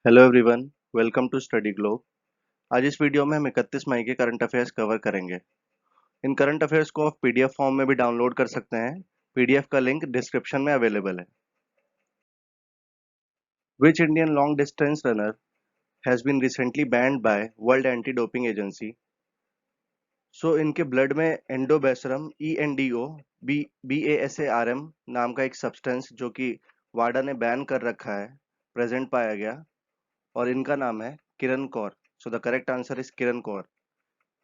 Hello everyone, welcome to study globe. आज इस video में हम 31 मई के करंट अफेयर्स कवर करेंगे। इन करंट अफेयर्स को आप पीडीएफ फॉर्म में भी डाउनलोड कर सकते हैं। पीडीएफ का लिंक डिस्क्रिप्शन में अवेलेबल है। Which Indian long distance runner has been recently banned by World Anti Doping Agency. So इनके ब्लड में एंडोबेसरम ENDO BASARM नाम का एक सब्सटेंस जो कि वाडा ने बैन कर रखा है, प्रेजेंट पाया गया। और इनका नाम है Kiran Kaur. So the correct answer is Kiran Kaur.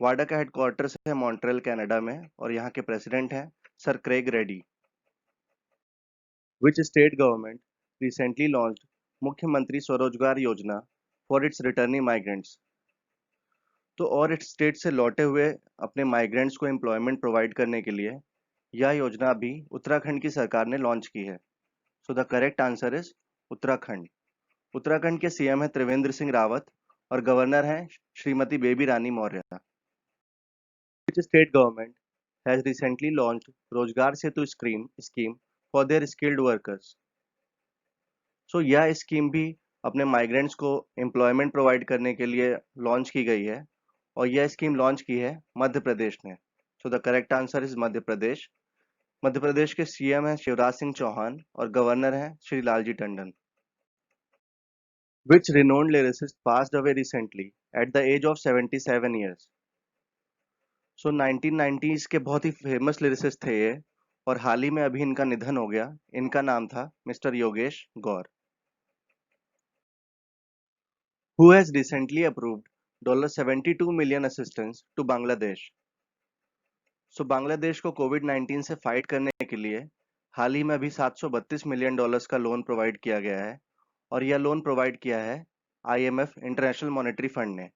वाडा का हेडक्वार्टर्स है मॉन्ट्रियल कनाडा में और यहाँ के प्रेसिडेंट हैं sir Craig ready. Which state government recently launched मुख्यमंत्री स्वरोजगार योजना फॉर इट्स रिटर्निंग माइग्रेंट्स। तो और इस स्टेट से लौटे हुए अपने माइग्रेंट्स को एम्प्लॉयमेंट प्रोवाइड करने के लिए यह योजना अभी उत्तराखंड की सरकार ने लॉन्च की है। So the correct answer is Uttarakhand. Uttarakhand के सीएम है त्रिवेंद्र सिंह रावत और गवर्नर हैं Shrimati Baby Rani Maurya. Which state government has recently launched Rozgar Setu scheme for their skilled workers? सो यह स्कीम भी अपने माइग्रेंट्स को एम्प्लॉयमेंट प्रोवाइड करने के लिए लॉन्च की गई है और यह स्कीम लॉन्च की है मध्य प्रदेश ने। So the correct answer is Madhya Pradesh. Madhya Pradesh के सीएम हैं शिवराज सिंह चौहान और गवर्नर हैं Shri Lalji Tandon. Which renowned lyricist passed away recently at the age of 77 years? So 1990s के बहुत ही फेमस लिरिसिस्ट थे ये और हाल ही में अभी इनका निधन हो गया। इनका नाम था mister Yogesh Gaur. Who has recently approved $72 million assistance to Bangladesh. So Bangladesh को कोविड-19 से फाइट करने के लिए हाल ही में अभी $732 मिलियन का लोन प्रोवाइड किया गया है और यह लोन प्रोवाइड किया है IMF इंटरनेशनल मॉनेटरी फंड ने।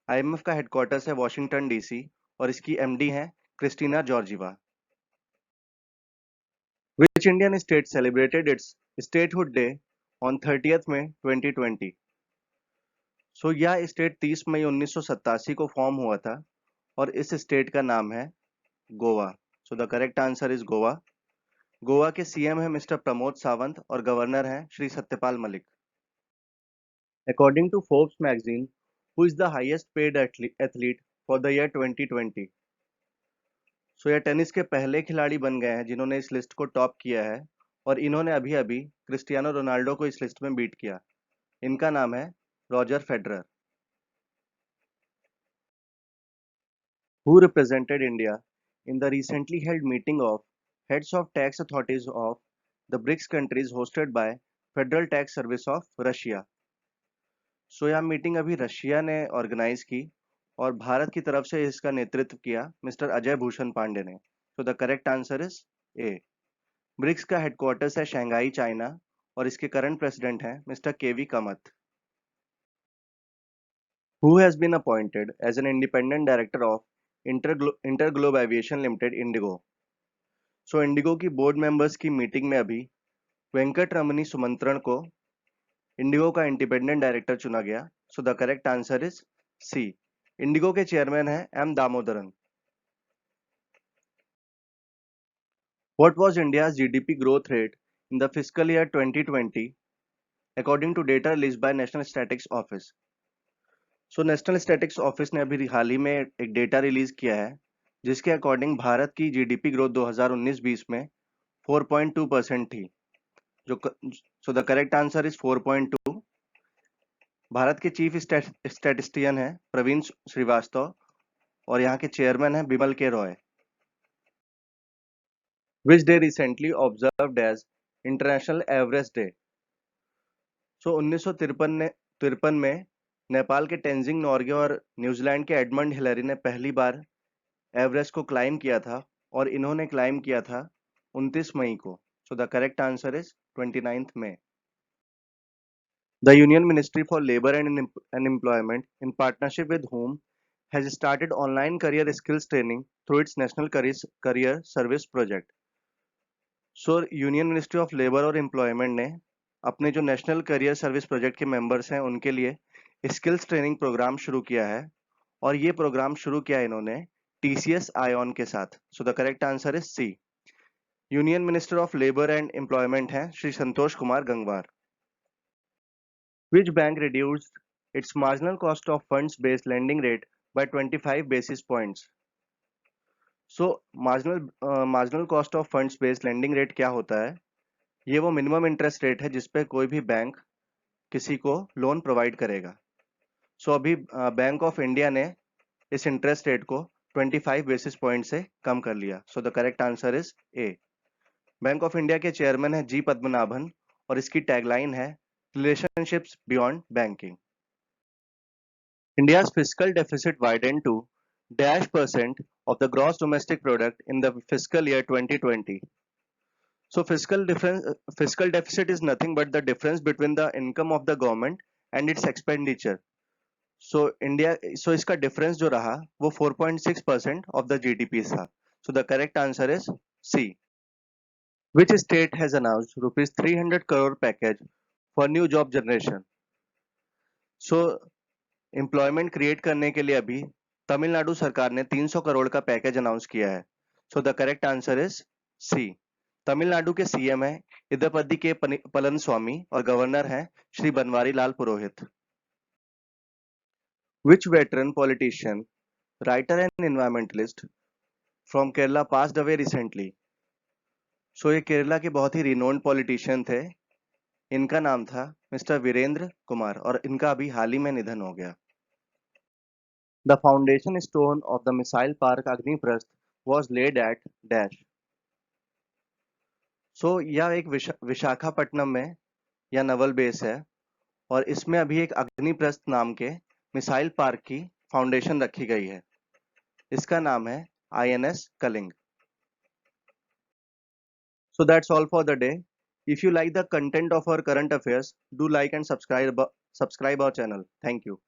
IMF का हेडक्वार्टर्स है वॉशिंगटन DC और इसकी MD है Kristalina Georgieva. Which Indian state celebrated its statehood day on 30th May 2020? So यह स्टेट 30 मई 1987 को फॉर्म हुआ था और इस स्टेट का नाम है Goa. So the correct answer is Goa. Goa के सीएम है मिस्टर प्रमोद सावंत और गवर्नर हैं Shri Satyapal Malik. According to Forbes magazine, who is the highest paid athlete for the year 2020? So यह टेनिस के पहले खिलाड़ी बन गए हैं जिन्होंने इस लिस्ट को टॉप किया है और इन्होंने अभी अभी क्रिस्टियानो रोनाल्डो को इस लिस्ट में बीट किया। इनका नाम है Roger Federer. Who represented India in the recently held meeting of heads of tax authorities of the BRICS countries hosted by Federal Tax Service of Russia? सो यह मीटिंग अभी Russia ने ऑर्गेनाइज की और भारत की तरफ से इसका नेतृत्व किया मिस्टर अजय भूषण पांडे ने। So the correct answer is A. BRICS का हेडक्वार्टर्स है शंघाई चाइना और इसके करंट प्रेसिडेंट हैं mister KV Kamath. Who has been appointed as an independent director of Interglobe Aviation Limited Indigo? So Indigo की बोर्ड मेंबर्स की meeting में अभी वेंकट रमनी सुमंत्रण को इंडिगो का इंडिपेंडेंट डायरेक्टर चुना गया। So the correct answer is C. IndiGo के चेयरमैन है M Damodaran. What was India's GDP growth rate in the fiscal year 2020 according to data release by national statistics office? So national statistics office ने अभी हाल ही में एक data release किया है जिसके according Bharat की GDP ग्रोथ 2019-20 में 4.2% थी। जो सो the correct answer is 4.2। Bharat के चीफ स्टैटिस्टिशियन है प्रवीण श्रीवास्तव और यहाँ के चेयरमैन है Bimal K Roy. Which day recently observed as International Everest Day? So 1953 में नेपाल के टेंजिंग नोर्गे और न्यूजीलैंड के एडमंड हिलरी ने पहली बार एवरेस्ट को क्लाइम किया था और इन्होंने क्लाइम किया था 29 मई को। So the correct answer is 29 May. The Union Ministry for Labour and Employment, in partnership with whom, has started online career skills training through its National Career Service Project. So union ministry of labour और employment ने अपने जो national career service project के members हैं उनके लिए skills training programme शुरू किया है और ये प्रोग्राम शुरू किया इन्होंने TCS आयोन के साथ। So the correct answer is C. Union Minister of Labour and Employment हैं Shri Santosh Kumar Gangwar. Which bank reduced its marginal cost of funds based lending rate by 25 basis points? So marginal cost of funds based lending rate क्या होता है? ये वो minimum interest rate है जिस पे कोई भी बैंक किसी को लोन प्रोवाइड करेगा. सो अभी बैंक ऑफ इंडिया ने इस इंटरेस्ट रेट को 25 बेसिस पॉइंट से कम कर लिया. सो the correct answer is A. Bank of India के चेयरमैन है जी पद्मनाभन और इसकी टैगलाइन है relationships beyond banking. India's fiscal deficit widened to -% of the gross domestic product in the fiscal year 2020. So fiscal deficit is nothing but the difference between the income of the government and its expenditure. So इसका difference जो रहा वो 4.6% of the GDP था. So the correct answer is C. Which state has announced rupees 300 crore package for new job generation? So employment create करने के लिए अभी तमिलनाडु सरकार ने 300 करोड़ का पैकेज अनाउंस किया है. So the correct answer is C. Tamil Nadu के सीएम है इदपति के पलनस्वामी और गवर्नर है Shri Banwari Lal Purohit. Which veteran politician, writer and environmentalist from Kerala passed away recently? So ये केरला के बहुत ही रिनोन्ड पॉलिटिशियन थे. इनका नाम था मिस्टर वीरेंद्र कुमार और इनका अभी हाल ही में निधन हो गया. The foundation stone of the missile park Agniprasth was laid at dash. So यह एक विशाखापट्टनम में या नवल बेस है और इसमें अभी एक अग्निप्रस्थ नाम के मिसाइल पार्क की फाउंडेशन रखी गई है. इसका नाम है INS Kalinga. So that's all for the day. If you like the content of our current affairs, do like and subscribe our channel. Thank you.